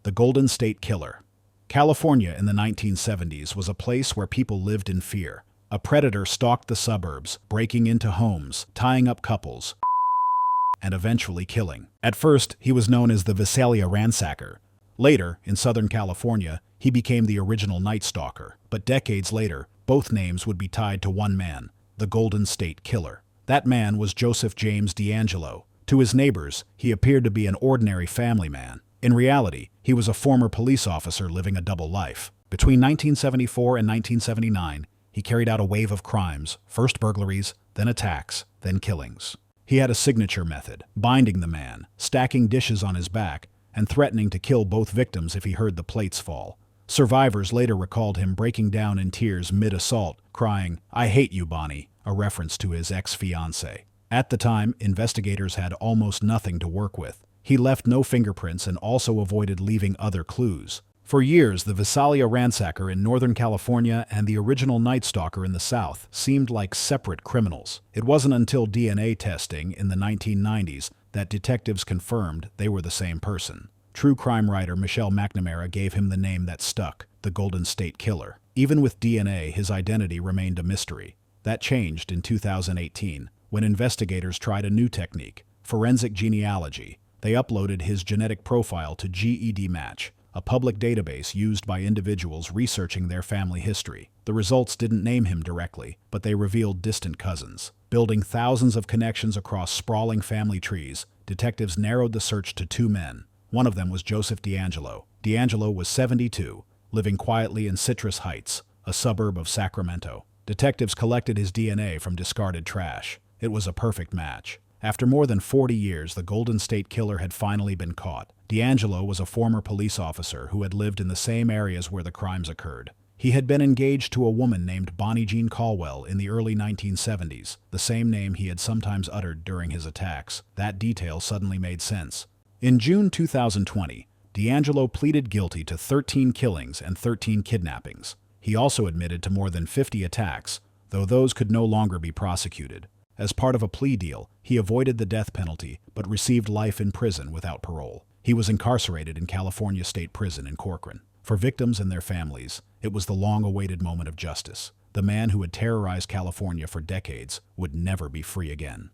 The Golden State Killer. California in the 1970s was a place where people lived in fear. A predator stalked the suburbs, breaking into homes, tying up couples, and eventually killing. At first, he was known as the Visalia Ransacker. Later, in Southern California, he became the original Night Stalker. But decades later, both names would be tied to one man, the Golden State Killer. That man was Joseph James DeAngelo. To his neighbors, he appeared to be an ordinary family man. In reality, he was a former police officer living a double life. Between 1974 and 1979, he carried out a wave of crimes, first burglaries, then attacks, then killings. He had a signature method, binding the man, stacking dishes on his back, and threatening to kill both victims if he heard the plates fall. Survivors later recalled him breaking down in tears mid-assault, crying, "I hate you, Bonnie," a reference to his ex-fiancée. At the time, investigators had almost nothing to work with. He left no fingerprints and also avoided leaving other clues. For years, the Visalia Ransacker in Northern California and the original Night Stalker in the South seemed like separate criminals. It wasn't until DNA testing in the 1990s that detectives confirmed they were the same person. True crime writer Michelle McNamara gave him the name that stuck, the Golden State Killer. Even with DNA, his identity remained a mystery. That changed in 2018, when investigators tried a new technique, forensic genealogy. They uploaded his genetic profile to GED Match, a public database used by individuals researching their family history. The results didn't name him directly, but they revealed distant cousins. Building thousands of connections across sprawling family trees, detectives narrowed the search to two men. One of them was Joseph DeAngelo. DeAngelo was 72, living quietly in Citrus Heights, a suburb of Sacramento. Detectives collected his DNA from discarded trash. It was a perfect match. After more than 40 years, the Golden State Killer had finally been caught. DeAngelo was a former police officer who had lived in the same areas where the crimes occurred. He had been engaged to a woman named Bonnie Jean Caldwell in the early 1970s, the same name he had sometimes uttered during his attacks. That detail suddenly made sense. In June 2020, DeAngelo pleaded guilty to 13 killings and 13 kidnappings. He also admitted to more than 50 attacks, though those could no longer be prosecuted. As part of a plea deal, he avoided the death penalty but received life in prison without parole. He was incarcerated in California State Prison in Corcoran. For victims and their families, it was the long-awaited moment of justice. The man who had terrorized California for decades would never be free again.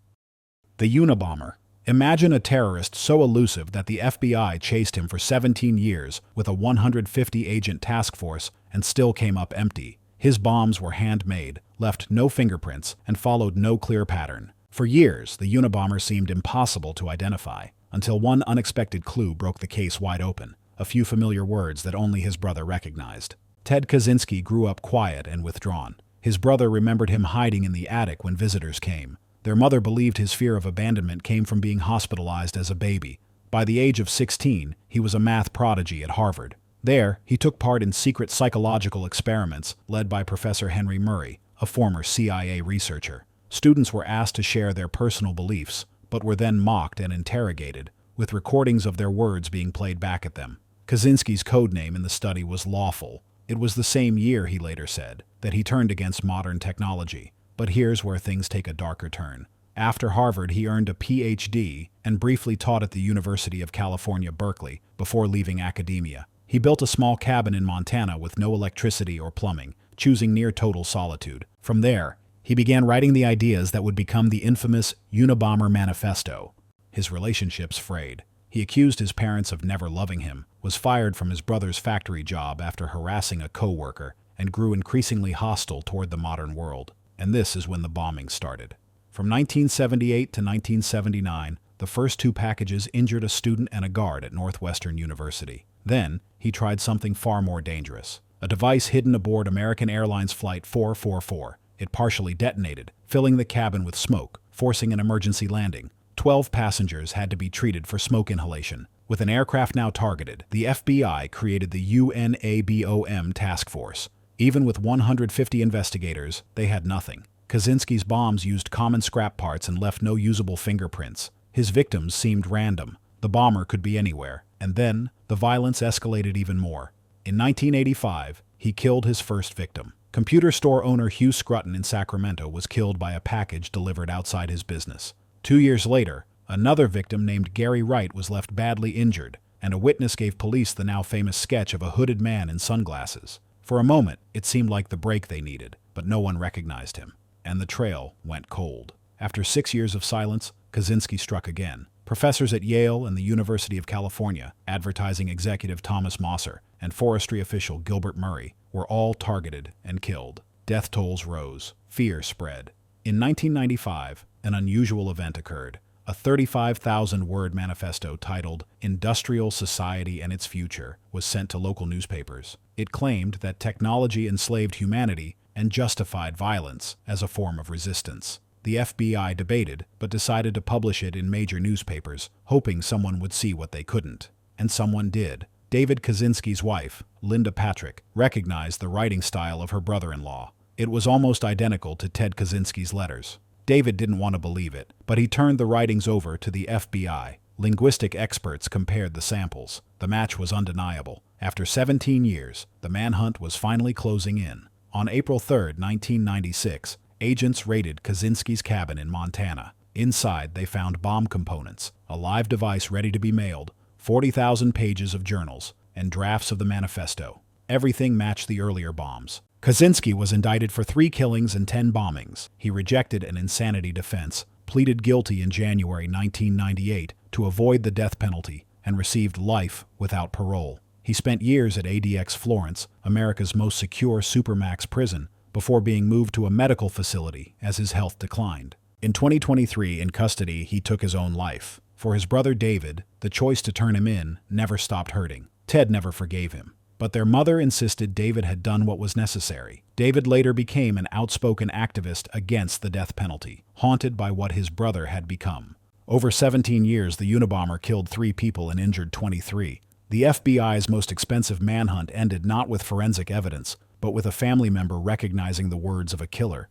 The Unabomber. Imagine a terrorist so elusive that the FBI chased him for 17 years with a 150-agent task force and still came up empty. His bombs were handmade, left no fingerprints, and followed no clear pattern. For years, the Unabomber seemed impossible to identify, until one unexpected clue broke the case wide open, a few familiar words that only his brother recognized. Ted Kaczynski grew up quiet and withdrawn. His brother remembered him hiding in the attic when visitors came. Their mother believed his fear of abandonment came from being hospitalized as a baby. By the age of 16, he was a math prodigy at Harvard. There, he took part in secret psychological experiments led by Professor Henry Murray, a former CIA researcher. Students were asked to share their personal beliefs, but were then mocked and interrogated, with recordings of their words being played back at them. Kaczynski's code name in the study was Lawful. It was the same year, he later said, that he turned against modern technology. But here's where things take a darker turn. After Harvard, he earned a PhD and briefly taught at the University of California, Berkeley, before leaving academia. He built a small cabin in Montana with no electricity or plumbing, choosing near total solitude. From there, he began writing the ideas that would become the infamous Unabomber manifesto. His relationships frayed. He accused his parents of never loving him, was fired from his brother's factory job after harassing a co-worker, and grew increasingly hostile toward the modern world. And this is when the bombing started. From 1978 to 1979, the first two packages injured a student and a guard at Northwestern University. Then, he tried something far more dangerous. A device hidden aboard American Airlines Flight 444. It partially detonated, filling the cabin with smoke, forcing an emergency landing. 12 passengers had to be treated for smoke inhalation. With an aircraft now targeted, the FBI created the Unabomber task force. Even with 150 investigators, they had nothing. Kaczynski's bombs used common scrap parts and left no usable fingerprints. His victims seemed random. The bomber could be anywhere. And then, the violence escalated even more. In 1985, he killed his first victim. Computer store owner Hugh Scruton in Sacramento was killed by a package delivered outside his business. 2 years later, another victim named Gary Wright was left badly injured. and a witness gave police the now famous sketch of a hooded man in sunglasses. For a moment, it seemed like the break they needed, but no one recognized him, and the trail went cold. After 6 years of silence, Kaczynski struck again. Professors at Yale and the University of California, advertising executive Thomas Mosser, and forestry official Gilbert Murray were all targeted and killed. Death tolls rose. Fear spread. In 1995, an unusual event occurred. A 35,000-word manifesto titled Industrial Society and Its Future was sent to local newspapers. It claimed that technology enslaved humanity and justified violence as a form of resistance. The FBI debated, but decided to publish it in major newspapers, hoping someone would see what they couldn't. And someone did. David Kaczynski's wife, Linda Patrick, recognized the writing style of her brother-in-law. It was almost identical to Ted Kaczynski's letters. David didn't want to believe it, but he turned the writings over to the FBI. Linguistic experts compared the samples. The match was undeniable. After 17 years, the manhunt was finally closing in. On April 3, 1996, agents raided Kaczynski's cabin in Montana. Inside, they found bomb components, a live device ready to be mailed, 40,000 pages of journals, and drafts of the manifesto. Everything matched the earlier bombs. Kaczynski was indicted for 3 killings and 10 bombings. He rejected an insanity defense, pleaded guilty in January 1998 to avoid the death penalty, and received life without parole. He spent years at ADX Florence, America's most secure supermax prison, before being moved to a medical facility as his health declined. In 2023, in custody, he took his own life. For his brother David, the choice to turn him in never stopped hurting. Ted never forgave him. But their mother insisted David had done what was necessary. David later became an outspoken activist against the death penalty, haunted by what his brother had become. Over 17 years, the Unabomber killed 3 people and injured 23. The FBI's most expensive manhunt ended not with forensic evidence, but with a family member recognizing the words of a killer.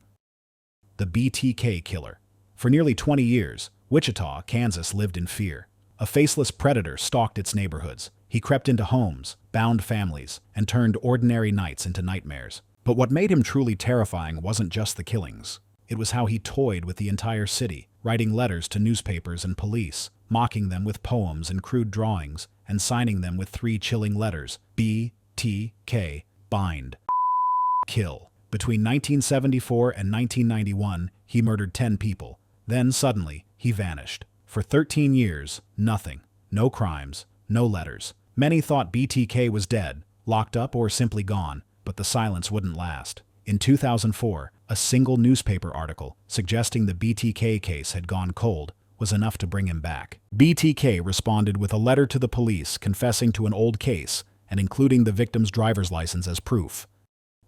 The BTK Killer. For nearly 20 years, Wichita, Kansas lived in fear. A faceless predator stalked its neighborhoods. He crept into homes, bound families, and turned ordinary nights into nightmares. But what made him truly terrifying wasn't just the killings. It was how he toyed with the entire city, writing letters to newspapers and police, mocking them with poems and crude drawings, and signing them with 3 chilling letters: BTK, bind, kill. Between 1974 and 1991, he murdered 10 people. Then, suddenly, he vanished. For 13 years, nothing. No crimes, no letters. Many thought BTK was dead, locked up, or simply gone, but the silence wouldn't last. In 2004, a single newspaper article suggesting the BTK case had gone cold was enough to bring him back. BTK responded with a letter to the police confessing to an old case and including the victim's driver's license as proof.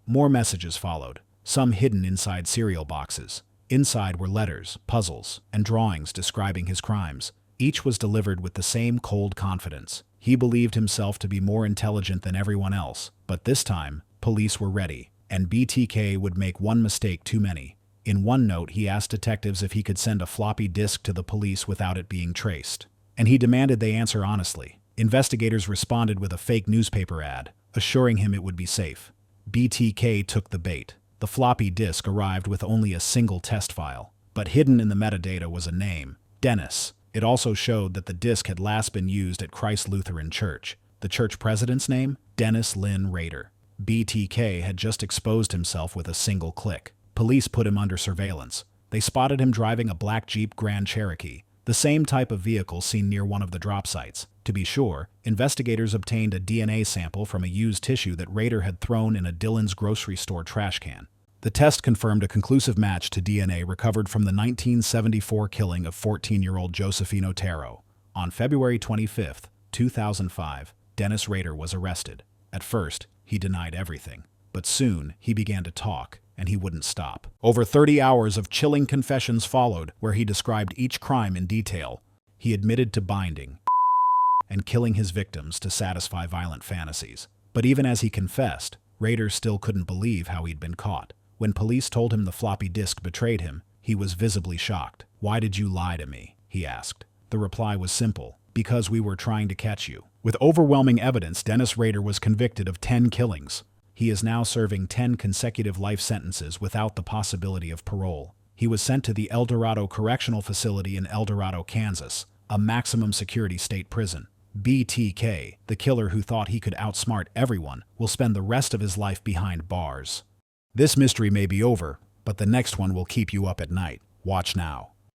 More messages followed, some hidden inside cereal boxes. Inside were letters, puzzles, and drawings describing his crimes. Each was delivered with the same cold confidence. He believed himself to be more intelligent than everyone else, but this time, police were ready, and BTK would make one mistake too many. In one note, he asked detectives if he could send a floppy disk to the police without it being traced. And he demanded they answer honestly. Investigators responded with a fake newspaper ad, assuring him it would be safe. BTK took the bait. The floppy disk arrived with only a single test file, but hidden in the metadata was a name, Dennis. It also showed that the disk had last been used at Christ Lutheran Church. The church president's name? Dennis Lynn Rader. BTK had just exposed himself with a single click. Police put him under surveillance. They spotted him driving a black Jeep Grand Cherokee, the same type of vehicle seen near one of the drop sites. To be sure, investigators obtained a DNA sample from a used tissue that Rader had thrown in a Dillon's grocery store trash can. The test confirmed a conclusive match to DNA recovered from the 1974 killing of 14-year-old Josephine Otero. On February 25, 2005, Dennis Rader was arrested. At first, he denied everything, but soon he began to talk, and he wouldn't stop. Over 30 hours of chilling confessions followed, where he described each crime in detail. He admitted to binding and killing his victims to satisfy violent fantasies. But even as he confessed, Rader still couldn't believe how he'd been caught. When police told him the floppy disk betrayed him, he was visibly shocked. "Why did you lie to me?" he asked. The reply was simple: "Because we were trying to catch you." With overwhelming evidence, Dennis Rader was convicted of 10 killings. He is now serving 10 consecutive life sentences without the possibility of parole. He was sent to the El Dorado Correctional Facility in El Dorado, Kansas, a maximum security state prison. BTK, the killer who thought he could outsmart everyone, will spend the rest of his life behind bars. This mystery may be over, but the next one will keep you up at night. Watch now.